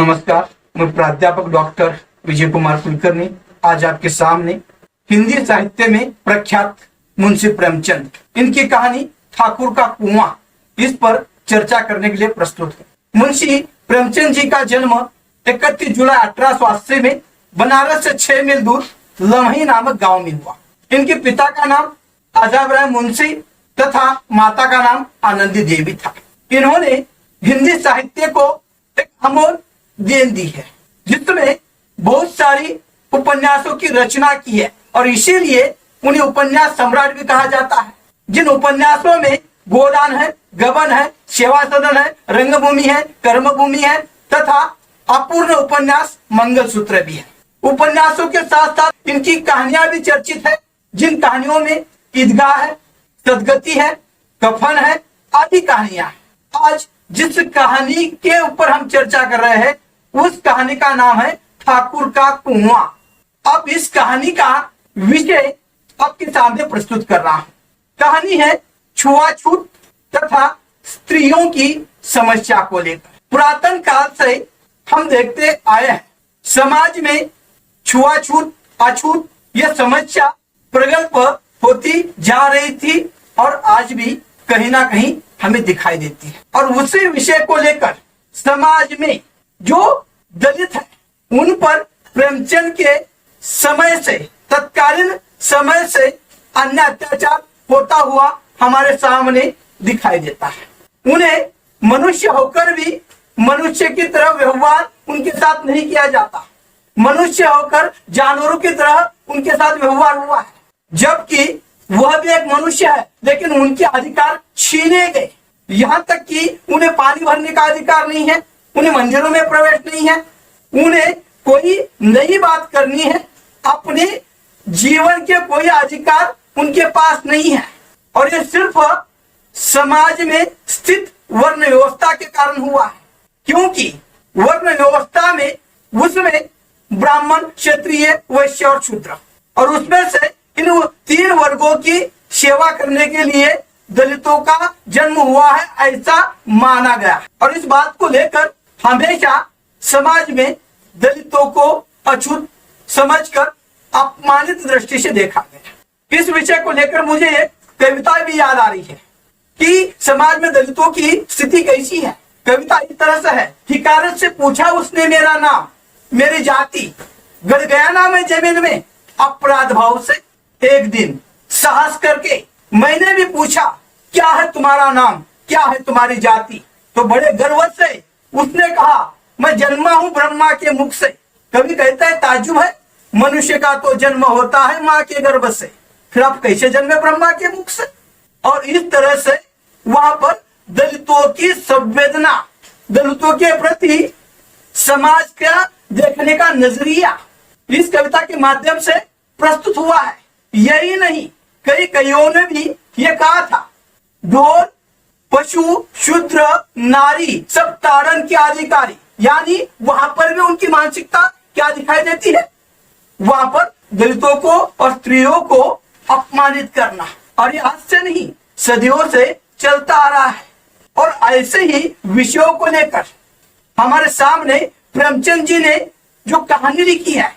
नमस्कार, मैं प्राध्यापक डॉक्टर विजय कुमार कुलकर्णी आज आपके सामने हिंदी साहित्य में प्रख्यात मुंशी प्रेमचंद, इनकी कहानी ठाकुर का कुआं, इस पर चर्चा करने के लिए प्रस्तुत है। मुंशी प्रेमचंद जी का जन्म 31 जुलाई 1880 में बनारस से 6 मील दूर लम्ही नामक गांव में हुआ। इनके पिता का नाम आजाब राय मुंशी तथा माता का नाम आनंदी देवी था। इन्होंने हिंदी साहित्य को एक अमोल देन दी है, जिसमें बहुत सारी उपन्यासों की रचना की है और इसीलिए उन्हें उपन्यास सम्राट भी कहा जाता है। जिन उपन्यासों में गोदान है, गबन है, सेवा सदन है, रंगभूमि है, कर्मभूमि है तथा अपूर्ण उपन्यास मंगलसूत्र भी है। उपन्यासों के साथ साथ इनकी कहानियां भी चर्चित है, जिन कहानियों में ईदगाह है, सदगति है, कफन है आदि कहानियां हैं। आज जिस कहानी के ऊपर हम चर्चा कर रहे हैं उस कहानी का नाम है ठाकुर का कुआं। अब इस कहानी का विषय आपके सामने प्रस्तुत कर रहा हूं। कहानी है छुआछूत तथा स्त्रियों की समस्या को लेकर। पुरातन काल से हम देखते आए हैं समाज में छुआछूत अछूत यह समस्या प्रगल्भ होती जा रही थी और आज भी कहीं ना कहीं हमें दिखाई देती है। और उसी विषय को लेकर समाज में जो दलित है उन पर प्रेमचंद के समय से, तत्कालीन समय से अन्य अत्याचार होता हुआ हमारे सामने दिखाई देता है। उन्हें मनुष्य होकर भी मनुष्य की तरह व्यवहार उनके साथ नहीं किया जाता। मनुष्य होकर जानवरों की तरह उनके साथ व्यवहार हुआ है, जबकि वह भी एक मनुष्य है, लेकिन उनके अधिकार छीने गए। यहाँ तक कि उन्हें पानी भरने का अधिकार नहीं है, उन्हें मंदिरों में प्रवेश नहीं है, उन्हें कोई नई बात करनी है, अपने जीवन के कोई अधिकार उनके पास नहीं है। और ये सिर्फ समाज में स्थित वर्ण व्यवस्था के कारण हुआ है, क्योंकि वर्ण व्यवस्था में उसमें ब्राह्मण, क्षत्रिय, वैश्य और शूद्र, और उसमें से इन 3 वर्गों की सेवा करने के लिए दलितों का जन्म हुआ है, ऐसा माना गया। और इस बात को लेकर हमेशा समाज में दलितों को अछूत समझकर अपमानित दृष्टि से देखा गया। इस विषय को लेकर मुझे एक कविता भी याद आ रही है कि समाज में दलितों की स्थिति कैसी है। कविता इस तरह से है। हिकारत से पूछा उसने मेरा नाम, मेरी जाति, गड़ गया ना मैं जमीन में अपराध भाव से। एक दिन साहस करके मैंने भी पूछा क्या है तुम्हारा नाम, क्या है तुम्हारी जाति, तो बड़े गर्व से उसने कहा मैं जन्मा हूं ब्रह्मा के मुख से। कभी कहता है ताज्जुब है, मनुष्य का तो जन्म होता है माँ के गर्भ से, फिर आप कैसे जन्मे ब्रह्मा के मुख से। और इस तरह से वहां पर दलितों की संवेदना, दलितों के प्रति समाज का देखने का नजरिया इस कविता के माध्यम से प्रस्तुत हुआ है। यही नहीं, कई कईयों ने भी ये कहा था ढोल, पशु, शूद्र, नारी सब ताड़न के अधिकारी। यानी वहां पर भी उनकी मानसिकता क्या दिखाई देती है, वहां पर दलितों को और स्त्रियों को अपमानित करना। और ये आज से नहीं, सदियों से चलता आ रहा है। और ऐसे ही विषयों को लेकर हमारे सामने प्रेमचंद जी ने जो कहानी लिखी है,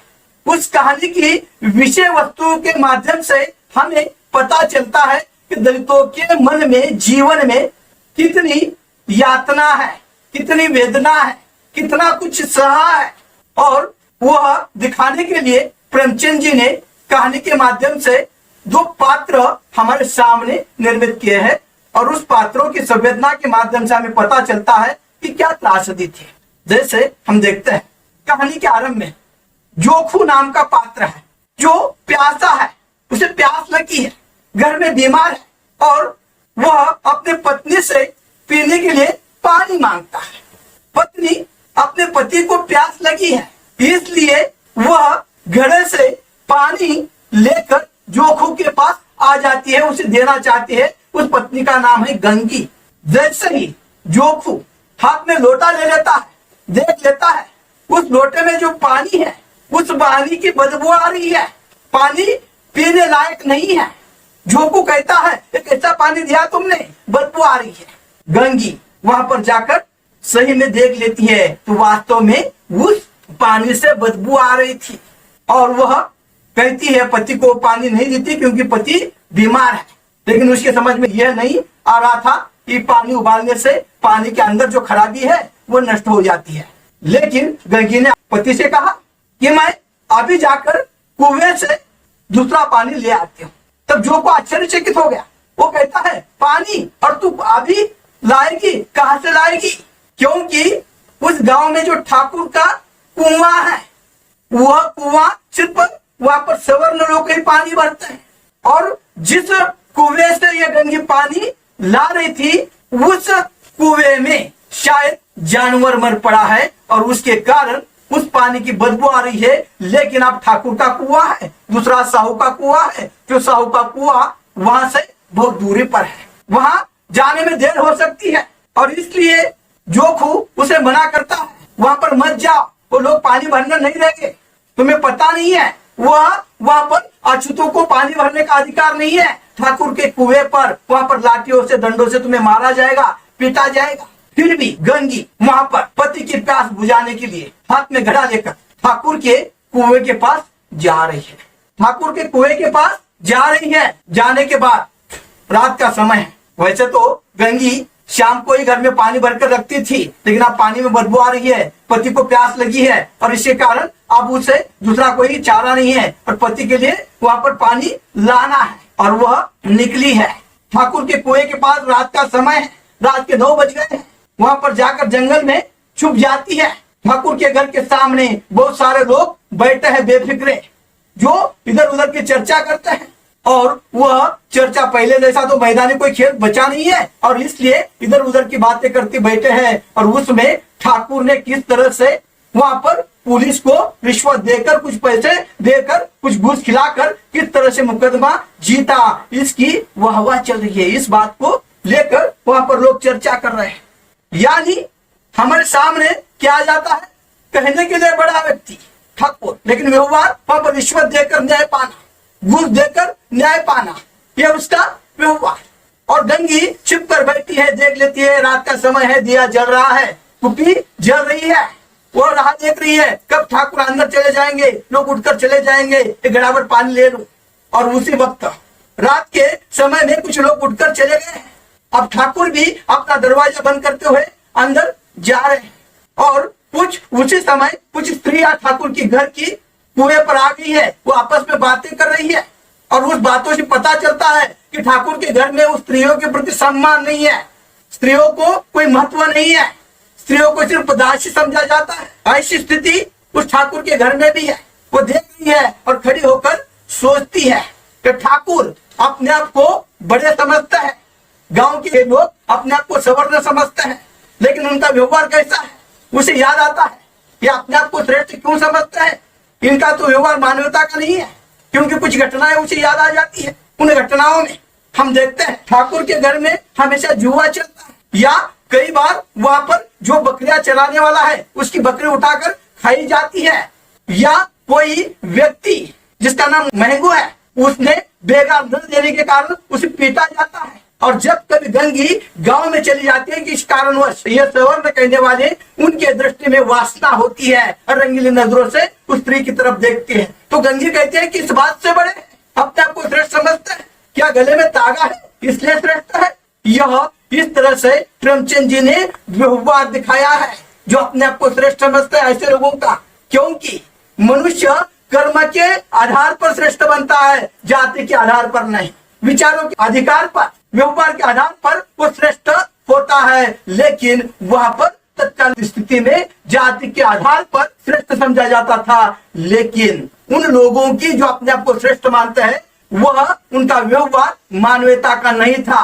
उस कहानी की विषय वस्तु के माध्यम से हमें पता चलता है कि दलितों के मन में, जीवन में कितनी यातना है, कितनी वेदना है, कितना कुछ सहा है। और वह दिखाने के लिए प्रेमचंद जी ने कहानी के माध्यम से 2 पात्र हमारे सामने निर्मित किए हैं। और उस पात्रों की संवेदना के माध्यम से हमें पता चलता है कि क्या त्रासदी थी। जैसे हम देखते हैं कहानी के आरंभ में जोखू नाम का पात्र है, जो प्यासा है, उसे प्यास लगी है, घर में बीमार है और वह अपने पत्नी से पीने के लिए पानी मांगता है। पत्नी अपने पति को प्यास लगी है, इसलिए वह घड़े से पानी लेकर जोखू के पास आ जाती है, उसे देना चाहती है। उस पत्नी का नाम है गंगी। जैसे ही जोखू हाथ में लोटा ले लेता है, देख लेता है उस लोटे में जो पानी है, उस पानी की बदबू आ रही है, पानी पीने लायक नहीं है। जोखू कहता है एक ऐसा पानी दिया तुमने, बदबू आ रही है। गंगी वहां पर जाकर सही में देख लेती है तो वास्तव में उस पानी से बदबू आ रही थी और वह कहती है पति को पानी नहीं देती क्योंकि पति बीमार है। लेकिन उसके समझ में यह नहीं आ रहा था कि पानी उबालने से पानी के अंदर जो खराबी है वो नष्ट हो जाती है। लेकिन गंगी ने पति से कहा कि मैं अभी जाकर कुएं से दूसरा पानी ले आती हूँ। तब जो को आश्चर्यचकित हो गया, वो कहता है पानी, और तू अभी लाएगी? कहां से लाएगी? क्योंकि उस गांव में जो ठाकुर का कुआं है वह कुआं सिर्फ वहां पर सवर्ण लोग ही पानी भरते हैं, और जिस कुएं से यह गंगी पानी ला रही थी उस कुएं में शायद जानवर मर पड़ा है और उसके कारण उस पानी की बदबू आ रही है। लेकिन अब ठाकुर का कुआं है, दूसरा साहू का कुआं है, जो साहू का कुआं वहां से बहुत दूरी पर है, वहां जाने में देर हो सकती है, और इसलिए जोखू उसे मना करता है वहां पर मत जाओ, वो लोग पानी भरने नहीं देंगे। तुम्हें पता नहीं है वहां पर अछूतों को पानी भरने का अधिकार नहीं है। ठाकुर के कुएं पर वहां पर लाठियों से डंडों से तुम्हें मारा जाएगा, पीटा जाएगा। फिर भी गंगी वहां पर पति की प्यास बुझाने के लिए हाथ में घड़ा लेकर ठाकुर के कुएं के पास जा रही है। ठाकुर के कुएं के पास जा रही है। जाने के बाद रात का समय है। वैसे तो गंगी शाम को ही घर में पानी भरकर रखती थी, लेकिन अब पानी में बदबू आ रही है, पति को प्यास लगी है और इसके कारण अब उसे दूसरा कोई चारा नहीं है और पति के लिए वहां पर पानी लाना है, और वह निकली है। ठाकुर के कुएं के पास रात का समय है, रात के 9 बज गए हैं। वहां पर जाकर जंगल में छुप जाती है। ठाकुर के घर के सामने बहुत सारे लोग बैठे हैं बेफिक्रे, जो इधर उधर की चर्चा करते हैं, और वह चर्चा पहले जैसा तो मैदानी कोई खेल बचा नहीं है, और इसलिए इधर उधर की बातें करते बैठे हैं। और उसमें ठाकुर ने किस तरह से वहां पर पुलिस को रिश्वत देकर, कुछ पैसे देकर, कुछ घूस खिलाकर किस तरह से मुकदमा जीता, इसकी वाहवाह चल रही है। इस बात को लेकर वहां पर लोग चर्चा कर रहे हैं। यानी हमारे सामने क्या आ जाता है, कहने के लिए बड़ा व्यक्ति ठाकुर, लेकिन व्यवहार वहां पर रिश्वत देकर न्याय पाना, घूस देकर न्याय पाना, यह उसका व्यवहार। और गंगी छिप कर बैठी है, देख लेती है रात का समय है, दिया जल रहा है, कुपी जल रही है, वो राह देख रही है कब ठाकुर अंदर चले जाएंगे, लोग उठकर चले जाएंगे, एक गड़ावट पानी ले लूं। और उसी वक्त रात के समय में कुछ लोग उठकर चले गए हैं। अब ठाकुर भी अपना दरवाजा बंद करते हुए अंदर जा रहे हैं, और कुछ उसी समय कुछ स्त्रियां ठाकुर की घर की कुएं पर आ गई है, वो आपस में बातें कर रही है, और उस बातों से पता चलता है कि ठाकुर के घर में उस स्त्रियों के प्रति सम्मान नहीं है, स्त्रियों को कोई महत्व नहीं है, स्त्रियों को सिर्फ दासी समझा जाता है। ऐसी स्थिति उस ठाकुर के घर में भी है। वो देख रही है और खड़ी होकर सोचती है कि ठाकुर अपने आप को बड़े समझते हैं, गांव के लोग अपने आप को सवर्ण समझते हैं, लेकिन उनका व्यवहार कैसा है उसे याद आता है। ये अपने आप को श्रेष्ठ क्यों समझते हैं? इनका तो व्यवहार मानवता का नहीं है, क्योंकि कुछ घटनाएं उसे याद आ जाती है। उन घटनाओं में हम देखते हैं ठाकुर के घर में हमेशा जुआ चलता है, या कई बार वहां पर जो बकरियां चलाने वाला है उसकी बकरी उठाकर खाई जाती है, या कोई व्यक्ति जिसका नाम महंगू है उसने बेगार न देने के कारण उसे पीटा जाता है। और जब कभी गंगी गांव में चली जाती है कि इस कारणवश ये सवर्ण कहने वाले उनके दृष्टि में वासना होती है और रंगीली नजरों से उस स्त्री की तरफ देखते हैं, तो गंगी कहते हैं कि इस बात से बड़े अपने आप को श्रेष्ठ समझते हैं, क्या गले में तागा है इसलिए श्रेष्ठ है? यह इस तरह से प्रेमचंद जी ने व्यवहार दिखाया है जो अपने आप को श्रेष्ठ समझते हैं ऐसे लोगों का। क्योंकि मनुष्य कर्म के आधार पर श्रेष्ठ बनता है, जाति के आधार पर नहीं, विचारों के अधिकार पर, व्यवहार के आधार पर वो श्रेष्ठ होता है। लेकिन वहां पर तत्काल स्थिति में जाति के आधार पर श्रेष्ठ समझा जाता था, लेकिन उन लोगों की जो अपने आप को श्रेष्ठ मानते हैं वह उनका व्यवहार मानवता का नहीं था,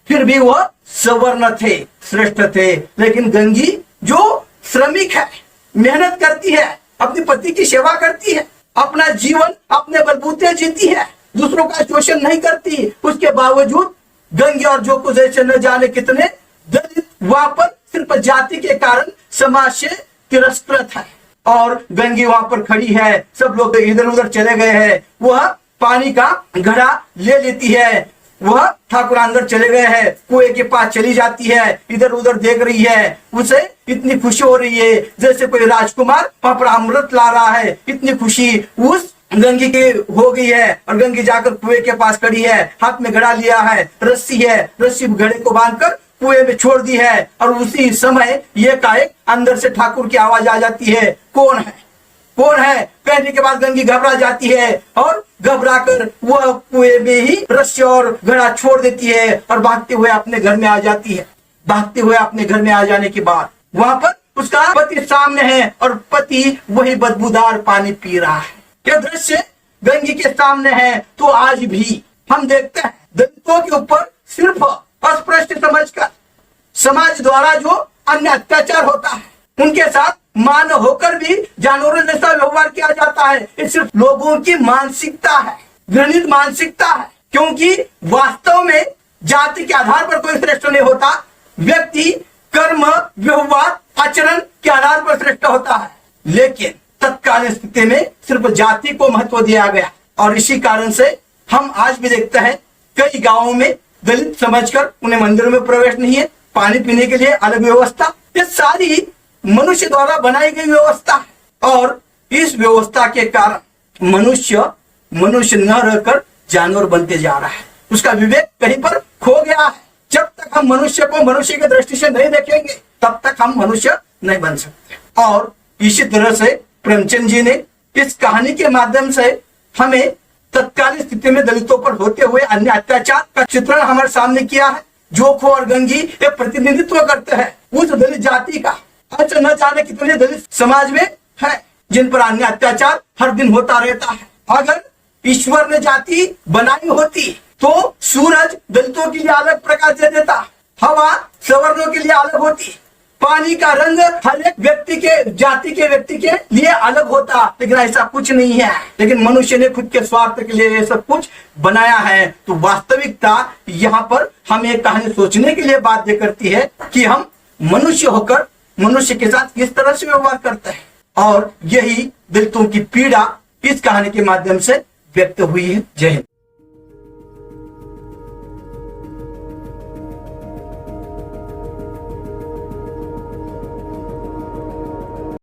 फिर भी वह सवर्ण थे, श्रेष्ठ थे। लेकिन गंगी जो श्रमिक है, मेहनत करती है, अपने पति की सेवा करती है, अपना जीवन अपने बलबूते जीती है, दूसरों का शोषण नहीं करती, उसके बावजूद गंगी और जो कुछ ऐसे न जाने कितने दलित वहां पर सिर्फ जाति के कारण समाज से तिरस्कृत है। और गंगी वहां पर खड़ी है, सब लोग इधर उधर चले गए हैं, वह पानी का घड़ा ले लेती है, वह ठाकुर अंदर चले गए हैं, कुएं के पास चली जाती है, इधर उधर देख रही है, उसे इतनी खुशी हो रही है जैसे कोई राजकुमार वहां पर अमृत ला रहा है। इतनी खुशी उस गंगी की हो गई है और गंगी जाकर कुएं के पास खड़ी है, हाथ में घड़ा लिया है, रस्सी है, रस्सी घड़े को बांधकर कुएं में छोड़ दी है। और उसी समय ये काहे अंदर से ठाकुर की आवाज आ जाती है, कौन है, कौन है? कहने के बाद गंगी घबरा जाती है और घबरा कर वह कुएं में ही रस्सी और घड़ा छोड़ देती है और भागते हुए अपने घर में आ जाती है। भागते हुए अपने घर में आ जाने के बाद वहां पर उसका पति सामने है और पति वही बदबूदार पानी पी रहा है। यह दृश्य गंगी के सामने है। तो आज भी हम देखते हैं दलितों के ऊपर सिर्फ अस्पृश्य समझकर समाज द्वारा जो अन्य अत्याचार होता है, उनके साथ मानव होकर भी जानवरों जैसा व्यवहार किया जाता है। ये सिर्फ लोगों की मानसिकता है, घृणित मानसिकता है, क्योंकि वास्तव में जाति के आधार पर कोई श्रेष्ठ नहीं होता। व्यक्ति कर्म, व्यवहार, आचरण के आधार पर श्रेष्ठ होता है। लेकिन तत्कालीन स्थिति में सिर्फ जाति को महत्व दिया गया और इसी कारण से हम आज भी देखते हैं कई गांवों में दलित समझकर उन्हें मंदिरों में प्रवेश नहीं है, पानी पीने के लिए अलग व्यवस्था। ये सारी मनुष्य द्वारा बनाई गई व्यवस्था है और इस व्यवस्था के कारण मनुष्य न रहकर जानवर बनते जा रहा है। उसका विवेक कहीं पर खो गया है। जब तक हम मनुष्य को मनुष्य की दृष्टि से नहीं देखेंगे तब तक हम मनुष्य नहीं बन सकते। और इसी तरह से प्रेमचंद जी ने इस कहानी के माध्यम से हमें तत्कालीन स्थिति में दलितों पर होते हुए अन्य अत्याचार का चित्रण हमारे सामने किया है। जोखो और गंगी ये प्रतिनिधित्व करते हैं उस दलित जाति का। अच्छा, न जाने कितने दलित समाज में है जिन पर अन्य अत्याचार हर दिन होता रहता है। अगर ईश्वर ने जाति बनाई होती तो सूरज दलितों के लिए अलग प्रकाश दे देता, हवा सवर्णों के लिए अलग होती, पानी का रंग हर एक व्यक्ति के जाति के व्यक्ति के लिए अलग होता। लेकिन ऐसा कुछ नहीं है। लेकिन मनुष्य ने खुद के स्वार्थ के लिए ये सब कुछ बनाया है। तो वास्तविकता यहाँ पर हमें एक कहानी सोचने के लिए बाध्य करती है कि हम मनुष्य होकर मनुष्य के साथ किस तरह से व्यवहार करते हैं। और यही दलितों की पीड़ा इस कहानी के माध्यम से व्यक्त हुई है। जय हिंद।